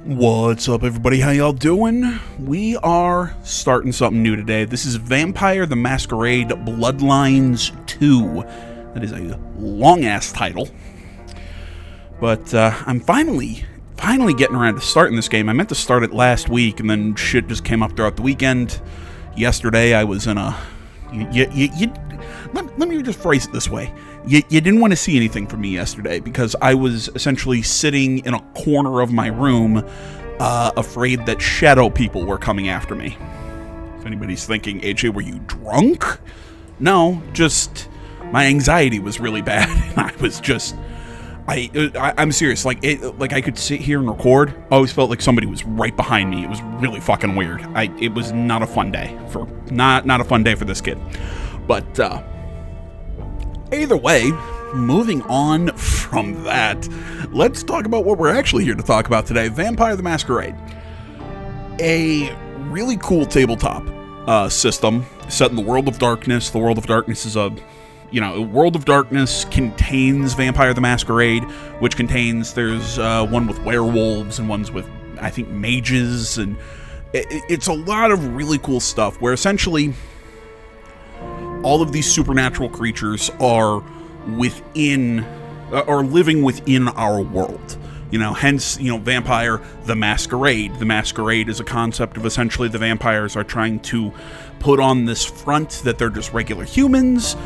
What's up, everybody? How y'all doing? We are starting something new today. This is Vampire the Masquerade Bloodlines 2. That is a long-ass title. But I'm finally getting around to starting this game. I meant to start it last week, and then shit just came up throughout the weekend. Yesterday, I was in a... Let me just phrase it this way. You didn't want to see anything from me yesterday because I was essentially sitting in a corner of my room, afraid that shadow people were coming after me. If anybody's thinking, AJ, were you drunk? No, just my anxiety was really bad, and I was just... I'm serious. Like I could sit here and record. I always felt like somebody was right behind me. It was really fucking weird. It was not a fun day for not a fun day for this kid. But either way, moving on from that, let's talk about what we're actually here to talk about today. Vampire the Masquerade, a really cool tabletop system set in the World of Darkness. The World of Darkness is World of Darkness contains Vampire the Masquerade, which contains, there's one with werewolves and ones with, I think, mages, and it's a lot of really cool stuff where essentially all of these supernatural creatures are living within our world. Hence, Vampire the Masquerade. The Masquerade is a concept of essentially the vampires are trying to put on this front that they're just regular humans,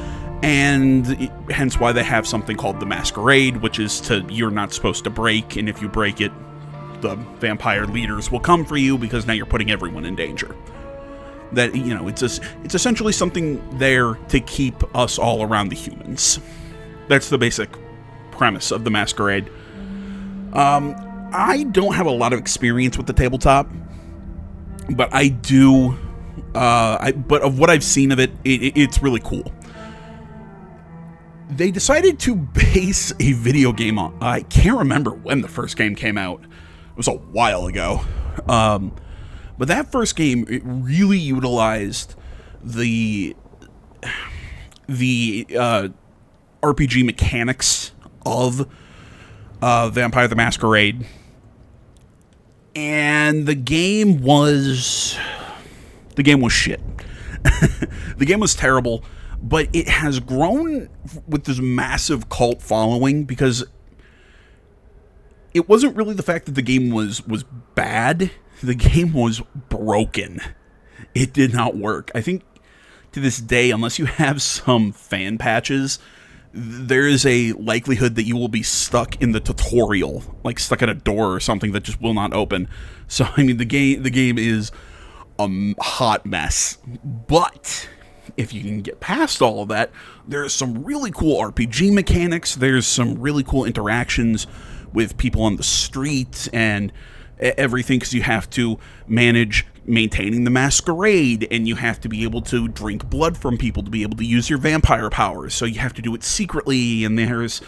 and hence why they have something called the Masquerade, which is you're not supposed to break, and if you break it, the vampire leaders will come for you because now you're putting everyone in danger. That, it's essentially something there to keep us all around the humans. That's the basic premise of the Masquerade. I don't have a lot of experience with the tabletop, but I do, but of what I've seen of it, it's really cool. They decided to base a video game on... I can't remember when the first game came out. It was a while ago. But that first game, it really utilized the RPG mechanics of Vampire the Masquerade. And the game was shit. The game was terrible. But it has grown with this massive cult following because it wasn't really the fact that the game was bad. The game was broken. It did not work. I think to this day, unless you have some fan patches, there is a likelihood that you will be stuck in the tutorial, like stuck at a door or something that just will not open. So, I mean, the game is a hot mess. But if you can get past all of that, there's some really cool RPG mechanics. There's some really cool interactions with people on the street and everything, because you have to manage maintaining the masquerade, and you have to be able to drink blood from people to be able to use your vampire powers. So you have to do it secretly, and there's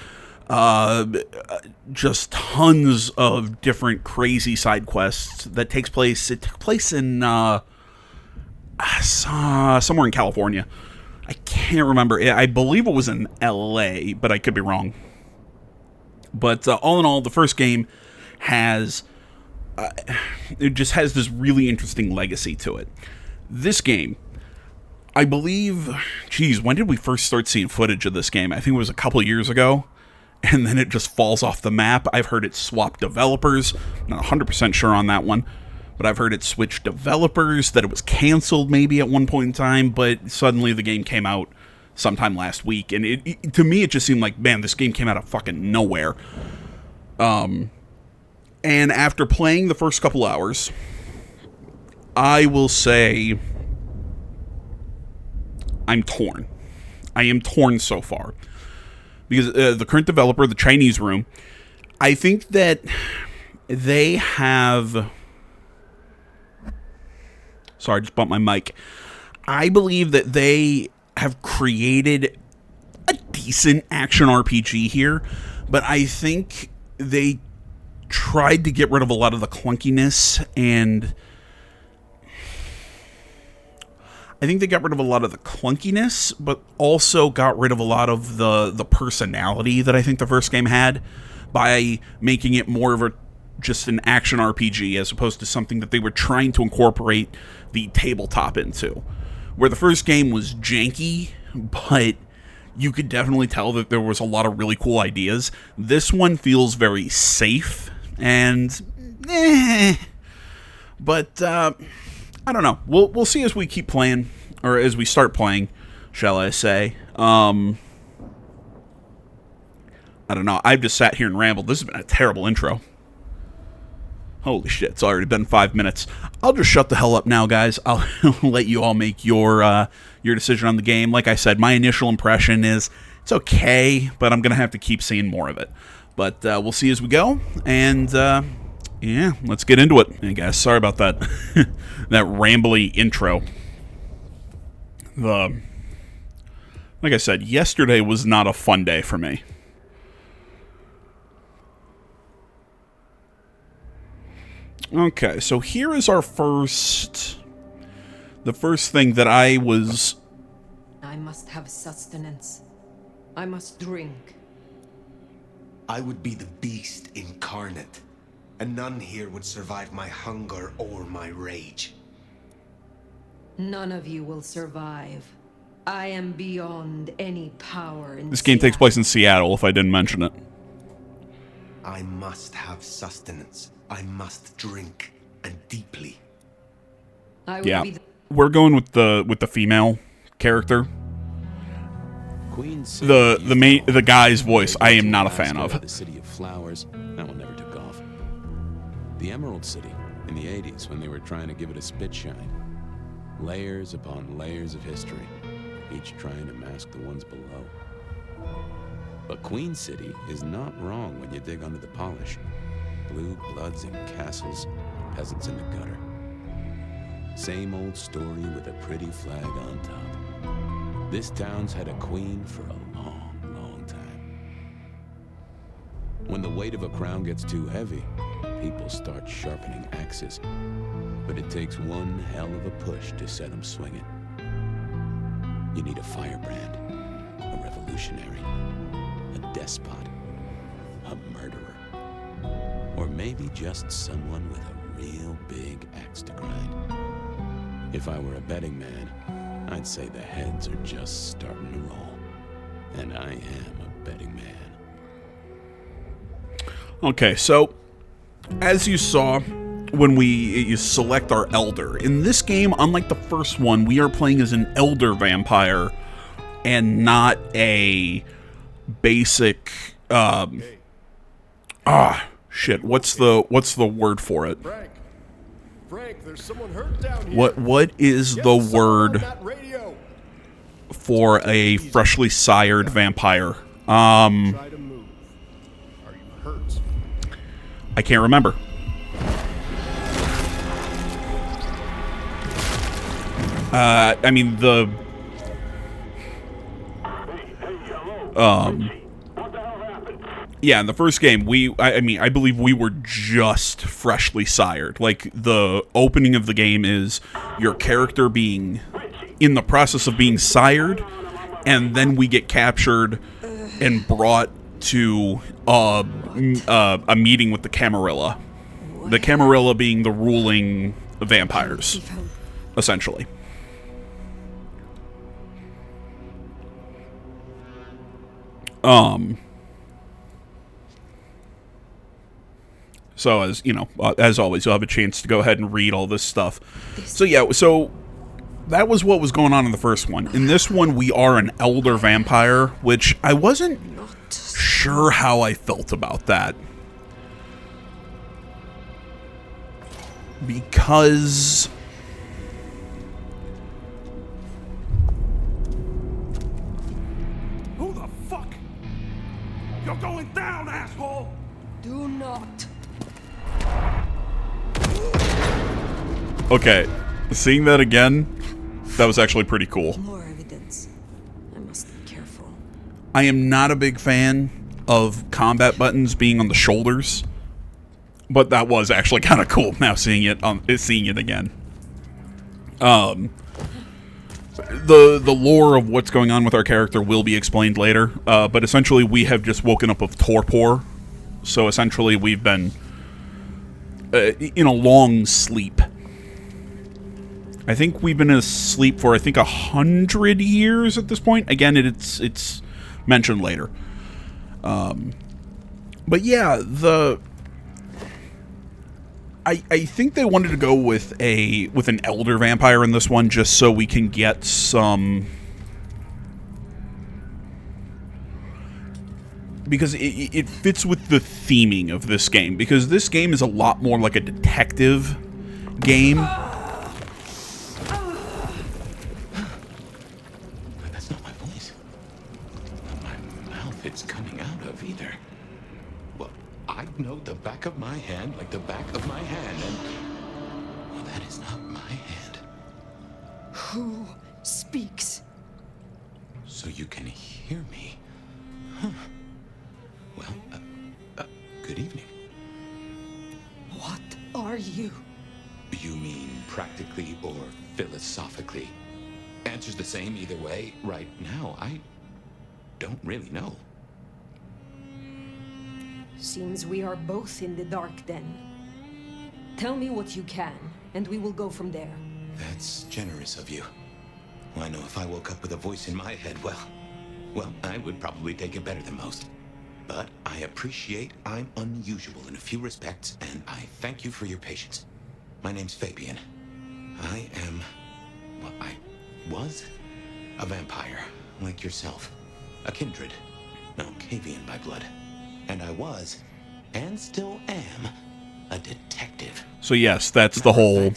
just tons of different crazy side quests that takes place. It took place in somewhere in California. I can't remember. I believe it was in LA, but I could be wrong. But all in all, the first game has it just has this really interesting legacy to it. This game, I believe, when did we first start seeing footage of this game? I think it was a couple years ago, and then it just falls off the map. I've heard it swap developers. I'm not 100% sure on that one, but I've heard it switch developers, that it was canceled maybe at one point in time, but suddenly the game came out sometime last week, and to me it just seemed like, man, this game came out of fucking nowhere. And after playing the first couple hours, I will say I'm torn. I am torn so far. Because the current developer, the Chinese Room, I think that they have... Sorry, I just bumped my mic. I believe that they have created a decent action RPG here, but I think they tried to get rid of a lot of the clunkiness, and I think they got rid of a lot of the clunkiness, but also got rid of a lot of the personality that I think the first game had by making it more of a just an action RPG as opposed to something that they were trying to incorporate the tabletop into. Where the first game was janky, but you could definitely tell that there was a lot of really cool ideas. This one feels very safe, and but I don't know. We'll see as we keep playing, or as we start playing, shall I say. I don't know. I've just sat here and rambled. This has been a terrible intro. Holy shit, it's already been 5 minutes. I'll just shut the hell up now, guys. I'll let you all make your decision on the game. Like I said, my initial impression is it's okay, but I'm going to have to keep seeing more of it. But we'll see as we go, and yeah, let's get into it. Hey, guys, sorry about that that rambly intro. Like I said, yesterday was not a fun day for me. Okay, so here is our the first thing that I must have sustenance. I must drink. I would be the beast incarnate, and none here would survive my hunger or my rage. None of you will survive. I am beyond any power in This game takes place in Seattle, if I didn't mention it. I must have sustenance. I must drink, and deeply. Yeah, we're going with the female character. The guy's voice I am not a fan of. The City of Flowers, that one never took off. The Emerald City in the 80s when they were trying to give it a spit shine. Layers upon layers of history, each trying to mask the ones below. But Queen City is not wrong when you dig under the polish. Blue bloods in castles, peasants in the gutter. Same old story with a pretty flag on top. This town's had a queen for a long, long time. When the weight of a crown gets too heavy, people start sharpening axes. But it takes one hell of a push to set them swinging. You need a firebrand, a revolutionary, a despot, a murderer. Or maybe just someone with a real big axe to grind. If I were a betting man, I'd say the heads are just starting to roll. And I am a betting man. Okay, so as you saw when you select our elder, in this game, unlike the first one, we are playing as an elder vampire and not a basic shit, what's the word for it? Frank, there's someone hurt down here. What is the word for a freshly sired vampire? Try to move. Are you hurt? I can't remember. I mean the yeah, in the first game, I believe we were just freshly sired. Like, the opening of the game is your character being in the process of being sired, and then we get captured and brought to a meeting with the Camarilla. The Camarilla being the ruling vampires, essentially. So, as you know, as always, you'll have a chance to go ahead and read all this stuff. So yeah, so that was what was going on in the first one. In this one, we are an elder vampire, which I wasn't sure how I felt about that. Because Who the fuck? You're going down, asshole! Do not. okay, seeing that again, that was actually pretty cool. More evidence. I must be careful. I am not a big fan of combat buttons being on the shoulders, but that was actually kind of cool now seeing it again. The lore of what's going on with our character will be explained later, but essentially we have just woken up of torpor. So essentially we've been in a long sleep. I think we've been asleep for, I think, 100 years at this point. Again, it's mentioned later. But yeah, I think they wanted to go with an elder vampire in this one, just so we can get some, because it fits with the theming of this game, because this game is a lot more like a detective game. That's not my voice. Not my mouth it's coming out of either. Well, I know the back of my hand like the back of my hand, and well, that is not my hand. Who speaks? So you can hear me. Huh. Well, good evening. What are you? You mean practically or philosophically? Answer's the same either way. Right now, I don't really know. Seems we are both in the dark then. Tell me what you can, and we will go from there. That's generous of you. I know if I woke up with a voice in my head, well, I would probably take it better than most. But I appreciate I'm unusual in a few respects, and I thank you for your patience. My name's Fabian. I was a vampire, like yourself. A kindred, Malkavian by blood. And I was, and still am, a detective. So yes, that's the whole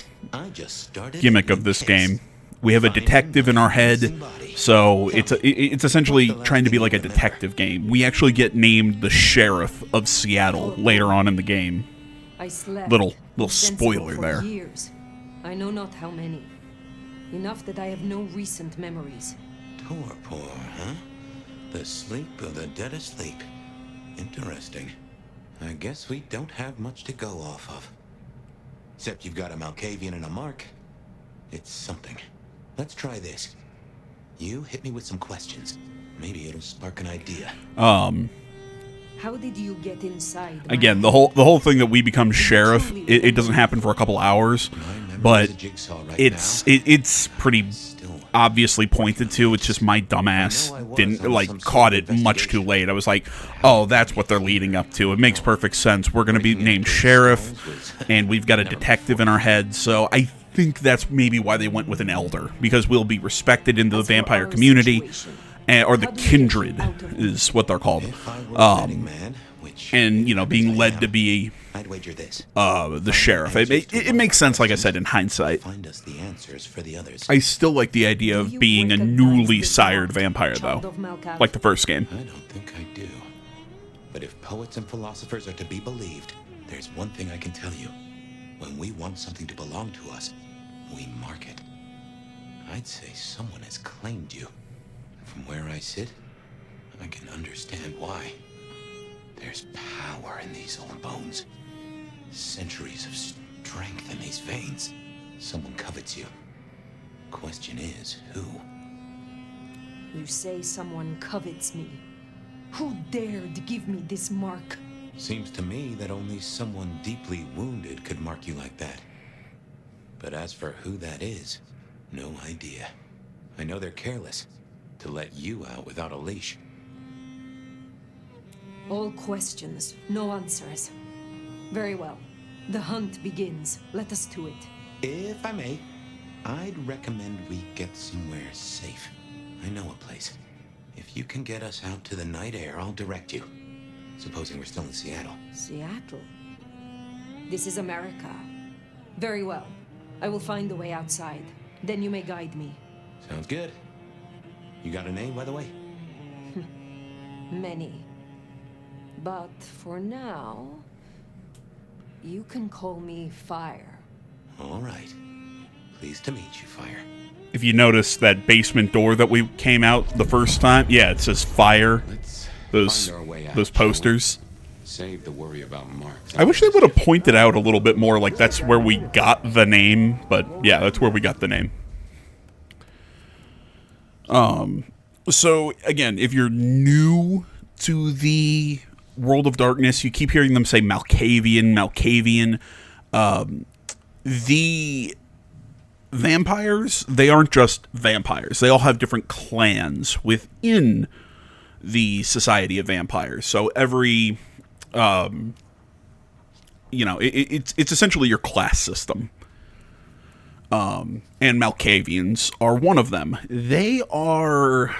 gimmick of this game. We have a detective in our head, so it's essentially trying to be like a detective game. We actually get named the sheriff of Seattle later on in the game. I slept. Little insensible spoiler for there. Years. I know not how many. Enough that I have no recent memories. Torpor, huh? The sleep of the dead asleep. Interesting. I guess we don't have much to go off of. Except you've got a Malkavian and a mark. It's something. Let's try this. You hit me with some questions. Maybe it'll spark an idea. How did you get inside? Again, the whole thing that we become sheriff, it doesn't happen for a couple hours, but it's pretty obviously pointed to. It's just my dumbass didn't caught it much too late. I was like, oh, that's what they're leading up to. It makes perfect sense. We're going to be named sheriff, and we've got a detective in our head, so I think that's maybe why they went with an elder, because we'll be respected in the vampire community, or the kindred is what they're called, and being led to be the sheriff. It makes sense, like I said, in hindsight. I still like the idea of being a newly sired vampire, though, like the first game. I don't think I do. But if poets and philosophers are to be believed, there's one thing I can tell you. When we want something to belong to us, we mark it. I'd say someone has claimed you. From where I sit, I can understand why. There's power in these old bones. Centuries of strength in these veins. Someone covets you. Question is, who? You say someone covets me. Who dared give me this mark? Seems to me that only someone deeply wounded could mark you like that. But as for who that is, no idea. I know they're careless to let you out without a leash. All questions, no answers. Very well. The hunt begins. Let us to it. If I may, I'd recommend we get somewhere safe. I know a place. If you can get us out to the night air, I'll direct you. Supposing we're still in Seattle. Seattle? This is America. Very well. I will find the way outside. Then you may guide me. Sounds good. You got a name, by the way? Many. But for now, you can call me Fire. All right. Pleased to meet you, Fire. If you notice that basement door that we came out the first time, yeah, it says Fire. Those posters. Save the worry about marks. I wish they would have pointed out a little bit more, like that's where we got the name, but yeah, that's where we got the name. So again, if you're new to the World of Darkness, you keep hearing them say Malkavian. The vampires, they aren't just vampires. They all have different clans within the Society of Vampires. So every, it's essentially your class system. And Malkavians are one of them. They are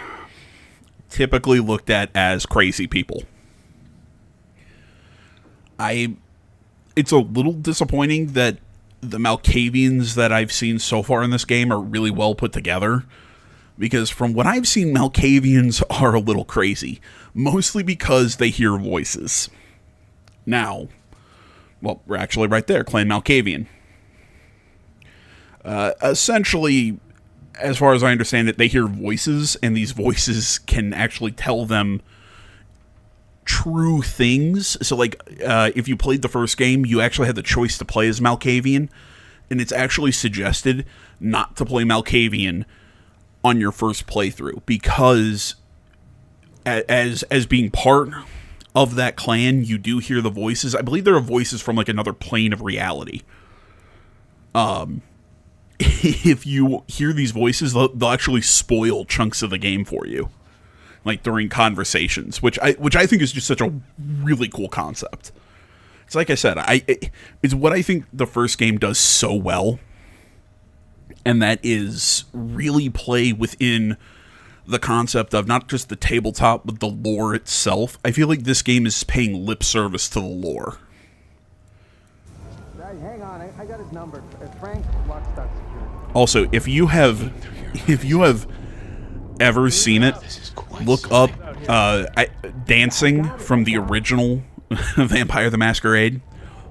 typically looked at as crazy people. It's a little disappointing that the Malkavians that I've seen so far in this game are really well put together, because from what I've seen, Malkavians are a little crazy, mostly because they hear voices. Now, well, we're actually right there, Clan Malkavian. Essentially, as far as I understand it, they hear voices, and these voices can actually tell them true things. So, like, if you played the first game, you actually had the choice to play as Malkavian, and it's actually suggested not to play Malkavian on your first playthrough, because as being part of that clan, you do hear the voices. I believe there are voices from, like, another plane of reality. If you hear these voices, they'll actually spoil chunks of the game for you, like during conversations, which I think is just such a really cool concept. It's like I said, it's what I think the first game does so well, and that is really play within the concept of not just the tabletop, but the lore itself. I feel like this game is paying lip service to the lore. Hang on, I got his number. Frank Lockstock Security. Also, if you have ever seen it, look up dancing from the original Vampire the Masquerade.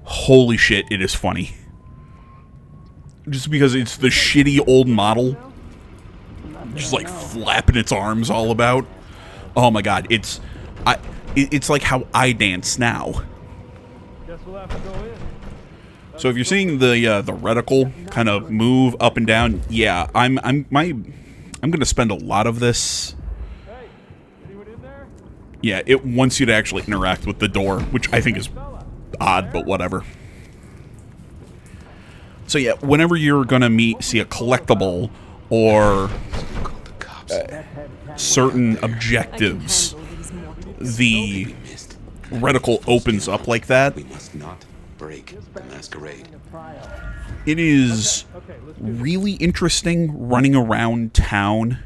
Holy shit, it is funny. Just because it's the shitty old model, just like flapping its arms all about. Oh my god, it's like how I dance now. Guess we'll have to go in. So if you're seeing the reticle kind of move up and down, yeah, I'm gonna spend a lot of this. Hey, anyone in there? Yeah, it wants you to actually interact with the door, which I think is odd, but whatever. So yeah, whenever you're gonna see a collectible or certain objectives, the reticle opens up like that. We must not break the Masquerade. It is really interesting running around town,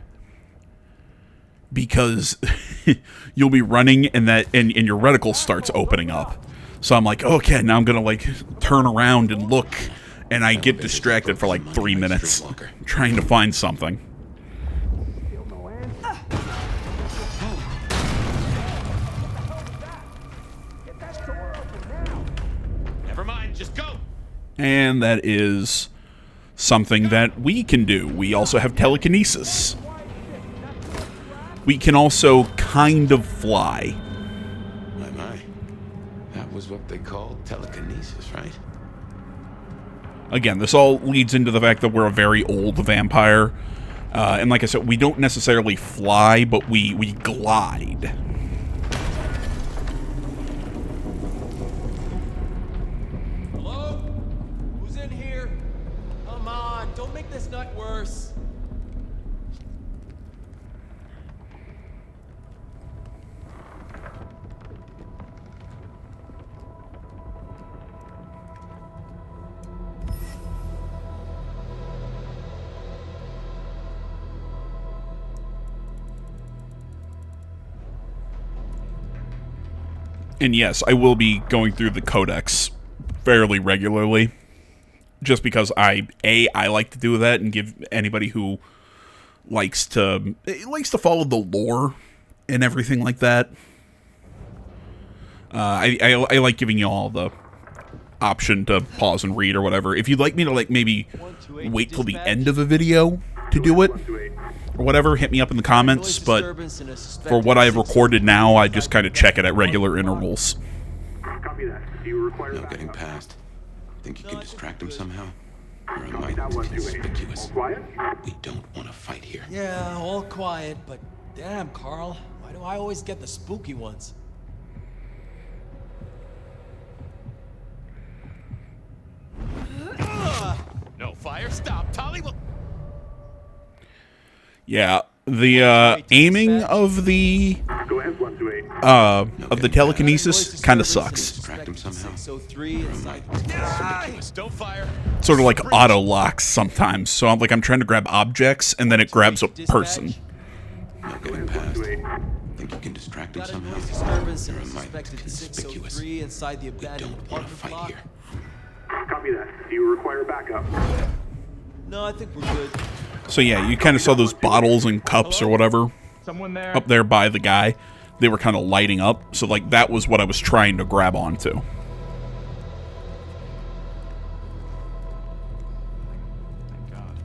because you'll be running and your reticle starts opening up. So I'm like, okay, now I'm gonna like turn around and look, and I get distracted for like 3 minutes trying to find something. Never mind, just go. And that is something that we can do. We also have telekinesis. We can also kind of fly. My. That was what they called telekinesis, right? Again, this all leads into the fact that we're a very old vampire. And like I said, we don't necessarily fly, but we glide. Hello? Who's in here? Come on, don't make this nut worse. And yes, I will be going through the codex fairly regularly, just because I like to do that and give anybody who likes to follow the lore and everything like that. I like giving you all the option to pause and read or whatever. If you'd like me to like maybe wait till the end of a video to do it or whatever, hit me up in the comments. But for what I've recorded now, I just kind of check it at regular intervals. Copy that. Do you require No backup? getting past. Think you can distract him somehow? Or am I Now 128. conspicuous? All quiet? We don't want to fight here. Yeah, all quiet, but damn, Carl, why do I always get the spooky ones? Yeah, the aiming of the telekinesis kind of sucks. Distract him somehow. 603 inside. Don't fire. Sort of like auto locks sometimes. So I'm trying to grab objects and then it grabs a person. No getting past. Think you can distract him Got a somehow? noise disturbance You're and a mite suspected conspicuous. 603 inside the We abandoned don't want to apartment fight block. here. Copy that. Do you require backup? No, I think we're good. So yeah, you kind of saw those bottles and cups or whatever Someone there? up there by the guy. They were kind of lighting up. So like that was what I was trying to grab onto. Thank God.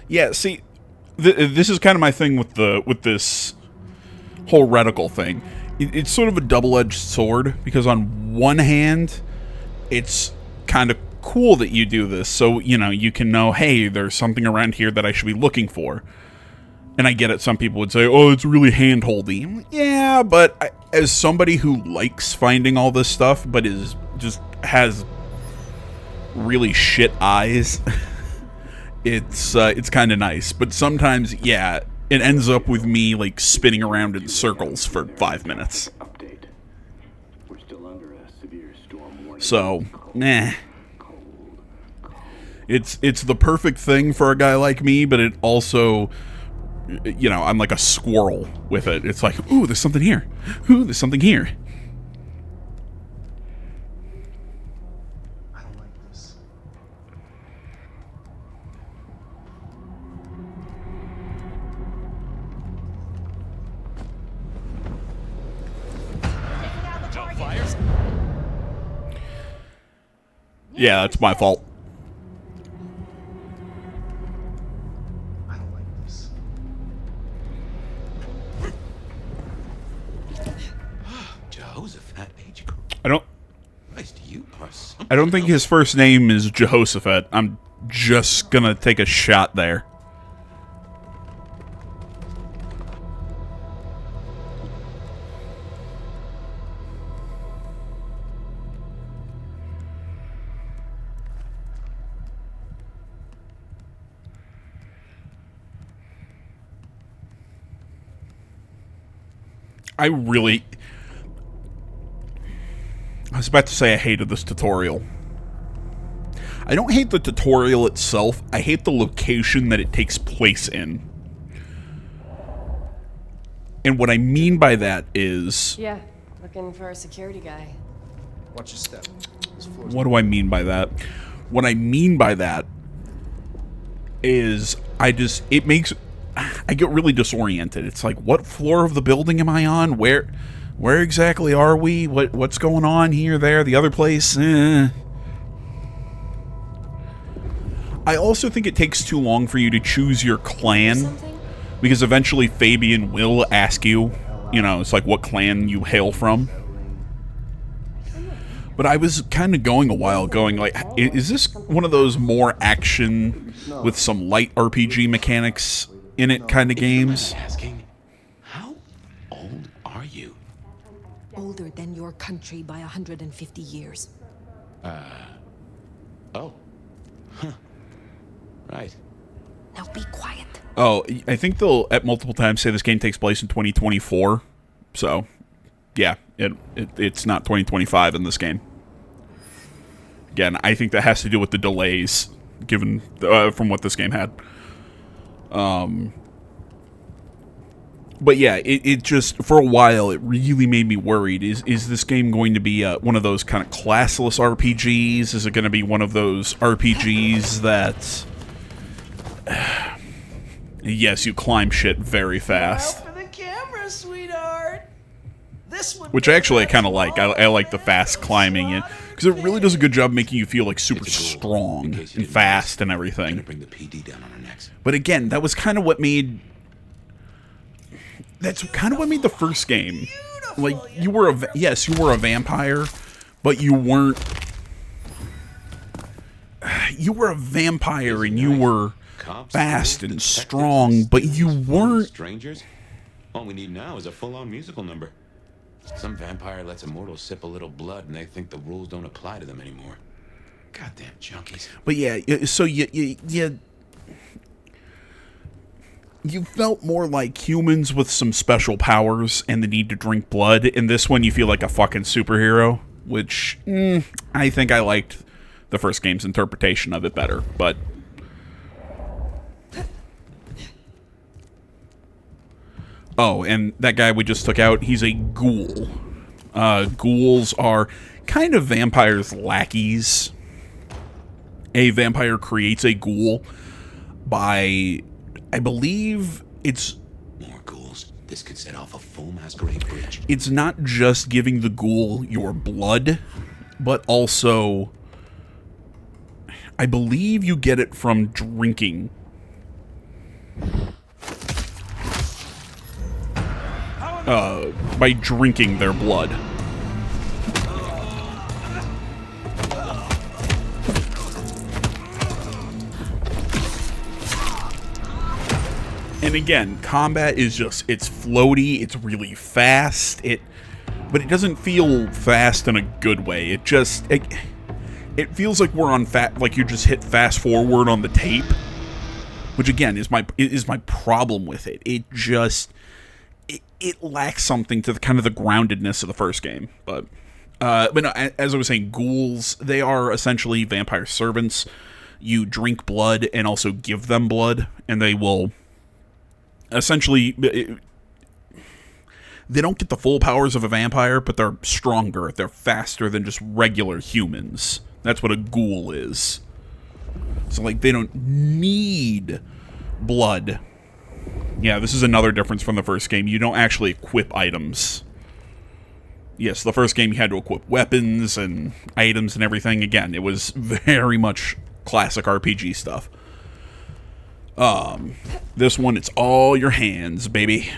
Yeah, see, this is kind of my thing with this whole reticle thing. It's sort of a double-edged sword because on one hand, it's kind of cool that you do this, so you can know, hey, there's something around here that I should be looking for. And I get it. Some people would say, "Oh, it's really hand-holdy." Yeah, but as somebody who likes finding all this stuff, but has really shit eyes. It's kind of nice, but sometimes, yeah, it ends up with me like spinning around in circles for 5 minutes. Update. We're still under a severe storm warning. So, it's the perfect thing for a guy like me, but it also, I'm like a squirrel with it. It's like, ooh, there's something here. Ooh, there's something here. I don't like this. Don't fire. Yeah, that's my fault. I don't like this. Jehoshaphat H. Christ, you are something I don't think his first name is Jehoshaphat. I'm just gonna take a shot there. I was about to say I hated this tutorial. I don't hate the tutorial itself. I hate the location that it takes place in. And what I mean by that is... Yeah, looking for a security guy. Watch your step. What do I mean by that? What I mean by that is I get really disoriented. It's like, what floor of the building am I on? Where exactly are we? What's going on here, there, the other place? I also think it takes too long for you to choose your clan, Something? because eventually Fabian will ask you, it's like what clan you hail from. But I was kind of going a while going like, is this one of those more action with some light RPG mechanics in it kind of games? asking, how old are you? Older than your country by 150 years. Oh. Huh. Right. Now be quiet. Oh, I think they'll at multiple times say this game takes place in 2024. So, yeah, it's not 2025 in this game. Again, I think that has to do with the delays given from what this game had. But yeah, it just, for a while, it really made me worried. Is this game going to be one of those kind of classless RPGs? Is it going to be one of those RPGs that... yes, you climb shit very fast. For the camera, sweetheart. Which actually I kind of like. I like the fast climbing, because it really does a good job making you feel like super strong and fast and everything. Bring the PD down on our necks. But again, that was kind of what made... That's kind of what made the first game like, you were yes, you were a vampire, but you weren't. You were a vampire and you were fast and strong, but you weren't. Strangers? All we need now is a full-on musical number. Some vampire lets a mortal sip a little blood and they think the rules don't apply to them anymore. Goddamn junkies. But yeah, so you felt more like humans with some special powers and the need to drink blood. In this one, you feel like a fucking superhero, which I think I liked the first game's interpretation of it better, but... Oh, and that guy we just took out, he's a ghoul. Ghouls are kind of vampires' lackeys. A vampire creates a ghoul by, I believe it's... More ghouls. This could set off a full masquerade bridge. It's not just giving the ghoul your blood, but also, I believe you get it from drinking. By drinking their blood. And again, combat is just, it's floaty, it's really fast, but it doesn't feel fast in a good way. It just, it feels like we're on like you just hit fast forward on the tape, which again is my problem with it. It just, it lacks something to the kind of the groundedness of the first game. But no, as I was saying, ghouls, they are essentially vampire servants. You drink blood and also give them blood, and they will essentially, they don't get the full powers of a vampire, but they're stronger. They're faster than just regular humans. That's what a ghoul is. So, like, they don't need blood. Yeah, this is another difference from the first game. You don't actually equip items. Yes, the first game you had to equip weapons and items and everything. Again, it was very much classic RPG stuff. This one, it's all your hands, baby.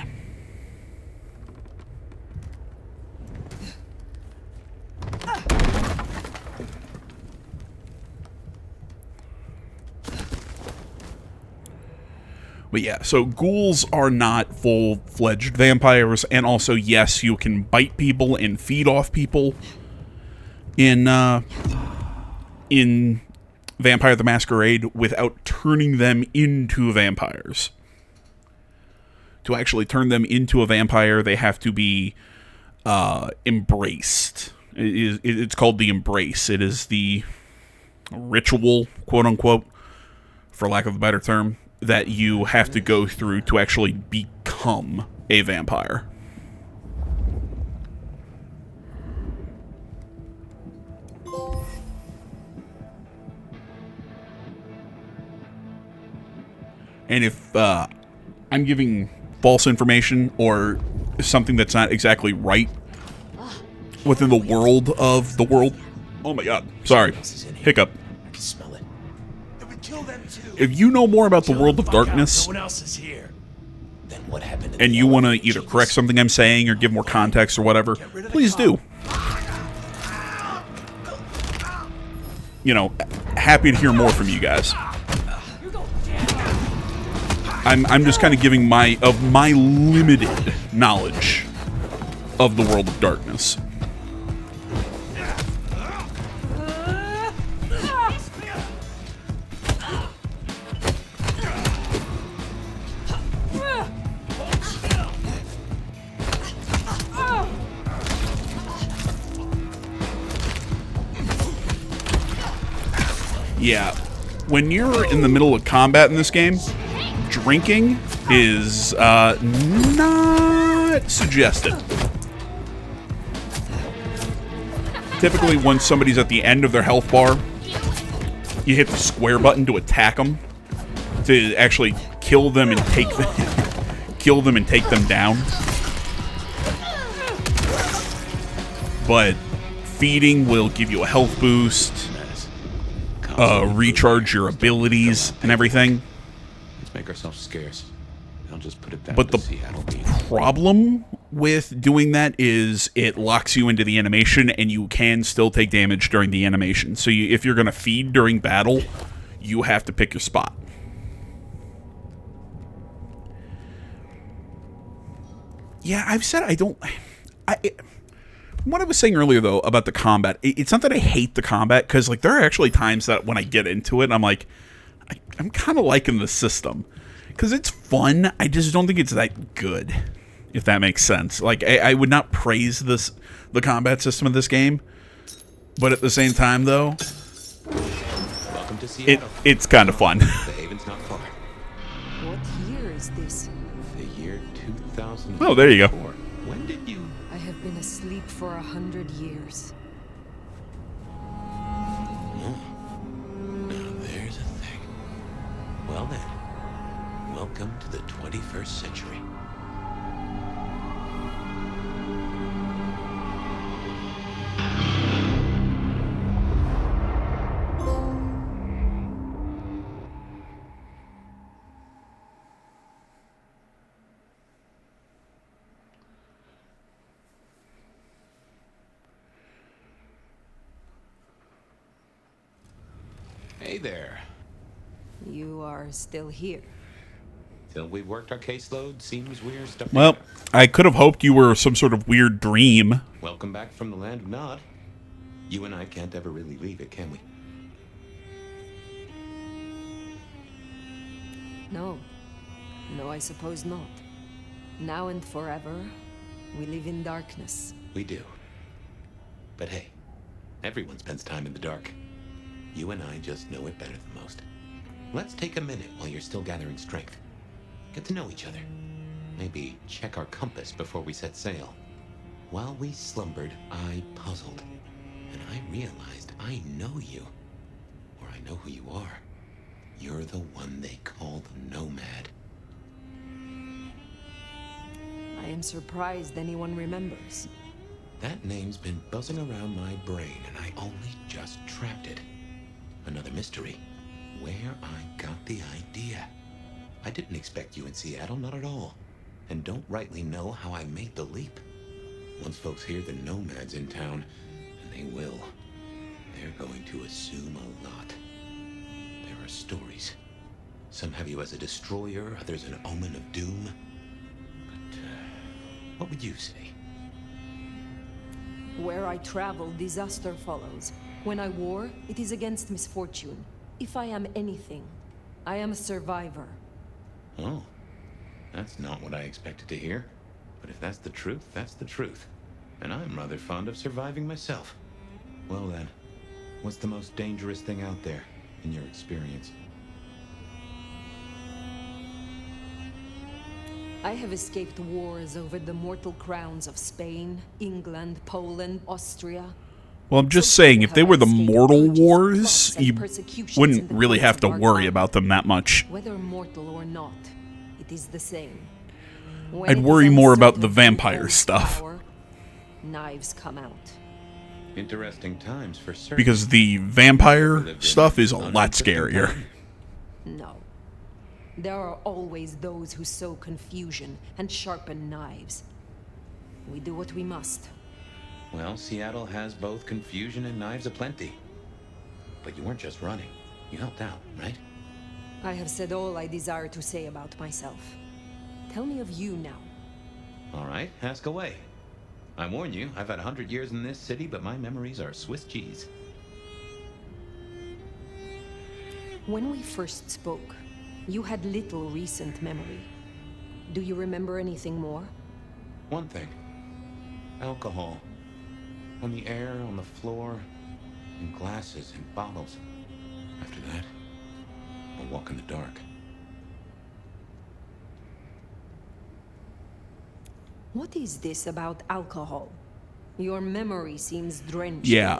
But yeah, so ghouls are not full-fledged vampires, and also, yes, you can bite people and feed off people in Vampire the Masquerade without turning them into vampires. To actually turn them into a vampire, they have to be embraced. It's called the embrace. It is the ritual, quote-unquote, for lack of a better term, that you have to go through to actually become a vampire. And if I'm giving false information or something that's not exactly right within the world of the world... Oh my god, sorry. Hiccup. I can smell it. It would kill them too. If you know more about the world of darkness, No one else is here. Then what happened? And you want to either correct something I'm saying or give more context or whatever, please do. You know, happy to hear more from you guys. I'm just kind of giving my limited knowledge of the world of darkness. Yeah, when you're in the middle of combat in this game, drinking is not suggested. Typically, when somebody's at the end of their health bar, you hit the square button to attack them, to actually kill them and take them down. But feeding will give you a health boost, recharge your abilities and everything. Let's make ourselves scarce. I'll just put it down But to the Seattle being problem with doing that is it locks you into the animation, and you can still take damage during the animation. So if you're going to feed during battle, you have to pick your spot. Yeah, I've said I don't... what I was saying earlier, though, about the combat, it's not that I hate the combat, because like, there are actually times that when I get into it, I'm like, I'm kind of liking the system. Because it's fun, I just don't think it's that good, if that makes sense. Like, I would not praise the combat system of this game, but at the same time, though, Welcome to Seattle. it's kind of fun. The haven's not far. What year is this? The year 2000. Oh, there you go. When did you... I have been asleep for 100 years. Now there's a thing. Well then, welcome to the 21st century. Hey there. You are still here. Till we've worked our caseload, seems we're stuck Well, together. I could have hoped you were some sort of weird dream. Welcome back from the land of Nod. You and I can't ever really leave it, can we? No. No, I suppose not. Now and forever, we live in darkness. We do. But hey, everyone spends time in the dark. You and I just know it better than most. Let's take a minute while you're still gathering strength. Get to know each other. Maybe check our compass before we set sail. While we slumbered, I puzzled. And I realized I know you. Or I know who you are. You're the one they call the Nomad. I am surprised anyone remembers. That name's been buzzing around my brain, and I only just trapped it. Another mystery. Where I got the idea. I didn't expect you in Seattle, not at all. And don't rightly know how I made the leap. Once folks hear the Nomad's in town, and they will, they're going to assume a lot. There are stories. Some have you as a destroyer, others an omen of doom. But, what would you say? Where I travel, disaster follows. When I war, it is against misfortune. If I am anything, I am a survivor. Oh, that's not what I expected to hear. But if that's the truth, that's the truth. And I'm rather fond of surviving myself. Well then, what's the most dangerous thing out there, in your experience? I have escaped wars over the mortal crowns of Spain, England, Poland, Austria. Well, I'm just saying, if they were the mortal wars, you wouldn't really have to worry about them that much. Whether mortal or not, it is the same. When I'd it is worry more about the uncertain who vampire holds stuff. power, knives come out. Interesting times for certain. Because the vampire stuff is a lot scarier. No. There are always those who sow confusion and sharpen knives. We do what we must. Well, Seattle has both confusion and knives aplenty. But you weren't just running. You helped out, right? I have said all I desire to say about myself. Tell me of you now. All right, ask away. I warn you, I've had 100 years in this city, but my memories are Swiss cheese. When we first spoke, you had little recent memory. Do you remember anything more? One thing. Alcohol. On the air, on the floor, in glasses and bottles. After that, a walk in the dark. What is this about alcohol? Your memory seems drenched. Yeah,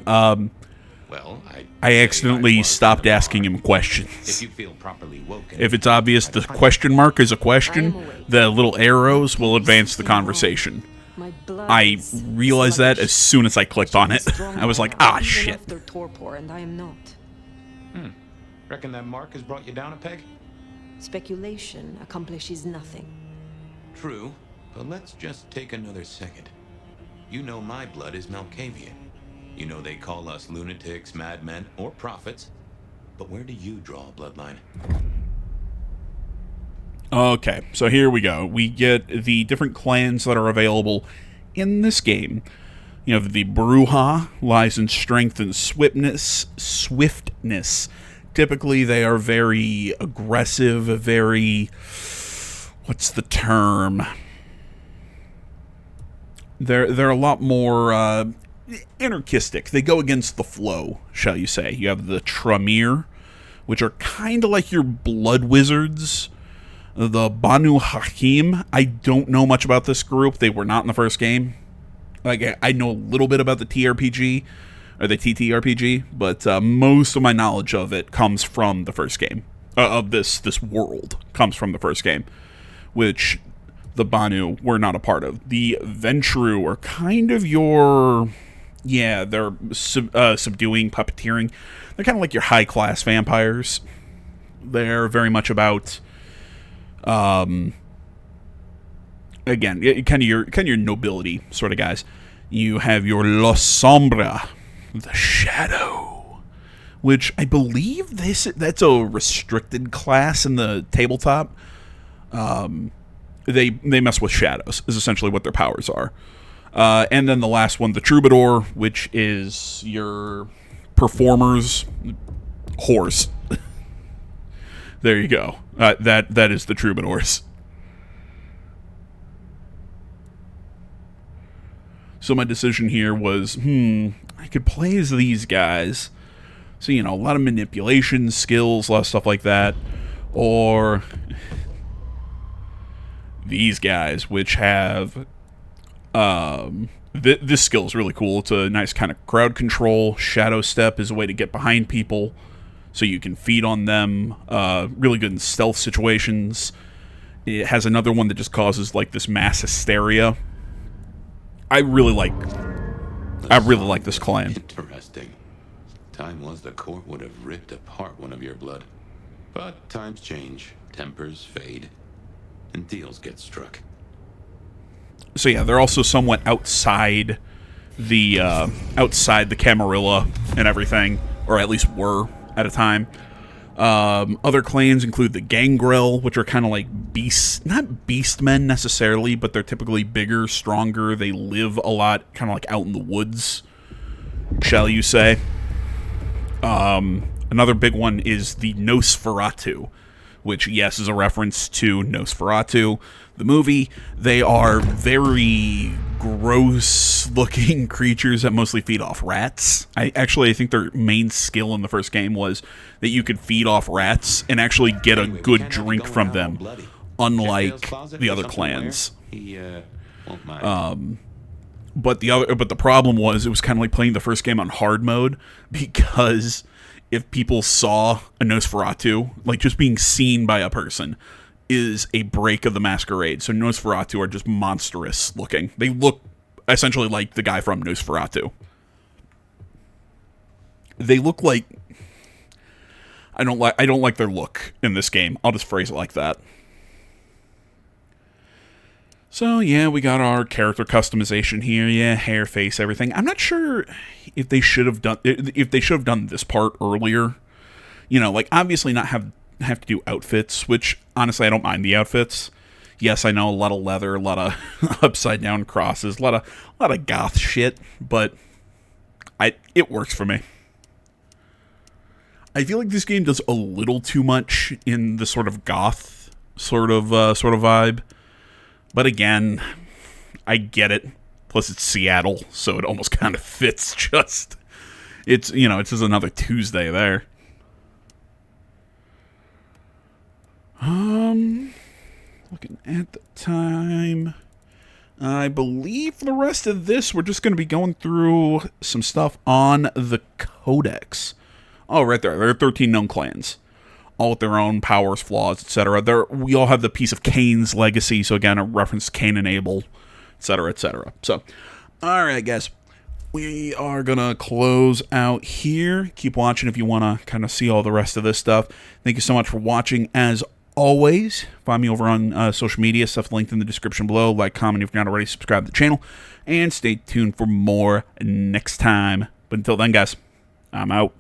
Well, I accidentally stopped asking him If questions. you feel properly woken. If it's obvious the question mark is a question, the little arrows will advance the conversation. My blood I is realized that sluggish. as soon as I clicked on it. Strong I was like, now, ah, even shit. after torpor, and I am not. Reckon that mark has brought you down a peg? Speculation accomplishes nothing. True, but let's just take another second. You know my blood is Malkavian. You know they call us lunatics, madmen, or prophets. But where do you draw a bloodline? Okay, so here we go. We get the different clans that are available in this game. You have the Bruja, lies in strength and swiftness. Typically, they are very aggressive, very... what's the term? They're a lot more anarchistic. They go against the flow, shall you say. You have the Tremere, which are kind of like your blood wizards. The Banu Hakim, I don't know much about this group. They were not in the first game. Like, I know a little bit about the TRPG, or the TTRPG, but most of my knowledge of it comes from the first game. Of this world comes from the first game, which the Banu were not a part of. The Ventru are kind of your... yeah, they're subduing, puppeteering. They're kind of like your high-class vampires. They're very much about... again, kind of your nobility sort of guys. You have your La Sombra, the Shadow, which I believe that's a restricted class in the tabletop. They mess with shadows is essentially what their powers are. And then the last one, the Troubadour, which is your performer's horse. There you go. That is the Troubadours. So my decision here was, I could play as these guys. So, a lot of manipulation skills, a lot of stuff like that. Or these guys, which have... this skill is really cool. It's a nice kind of crowd control. Shadow Step is a way to get behind people, so you can feed on them. Really good in stealth situations. It has another one that just causes like this mass hysteria. I really like this clan. Interesting. Time was the court would have ripped apart one of your blood. But times change, tempers fade, and deals get struck. So yeah, they're also somewhat outside the Camarilla and everything, or at least were at a time. Other clans include the Gangrel, which are kind of like not beastmen necessarily, but they're typically bigger, stronger. They live a lot, kind of like out in the woods, shall you say. Another big one is the Nosferatu, which, yes, is a reference to Nosferatu, the movie. They are very gross-looking creatures that mostly feed off rats. I think their main skill in the first game was that you could feed off rats and actually get a good drink from them, unlike the other clans. But the problem was it was kind of like playing the first game on hard mode, because if people saw a Nosferatu, like just being seen by a person is a break of the Masquerade. So Nosferatu are just monstrous looking. They look essentially like the guy from Nosferatu. They look like... I don't like their look in this game. I'll just phrase it like that. So yeah, we got our character customization here. Yeah, hair, face, everything. I'm not sure if they should have done this part earlier. Like obviously not have to do outfits, which honestly I don't mind the outfits. Yes, I know a lot of leather, a lot of upside down crosses, a lot of goth shit, but it works for me. I feel like this game does a little too much in the sort of goth sort of vibe. But again, I get it. Plus, it's Seattle, so it almost kind of fits. It's just another Tuesday there. Looking at the time, I believe for the rest of this, we're just going to be going through some stuff on the Codex. Oh, right there. There are 13 known clans, all with their own powers, flaws, etc. We all have the piece of Cain's legacy, so again, a reference to Cain and Abel, etc., etc. So, alright guys, we are going to close out here. Keep watching if you want to kind of see all the rest of this stuff. Thank you so much for watching. As always, find me over on social media, stuff linked in the description below. Like, comment if you're not already, subscribe to the channel, and stay tuned for more next time. But until then, guys, I'm out.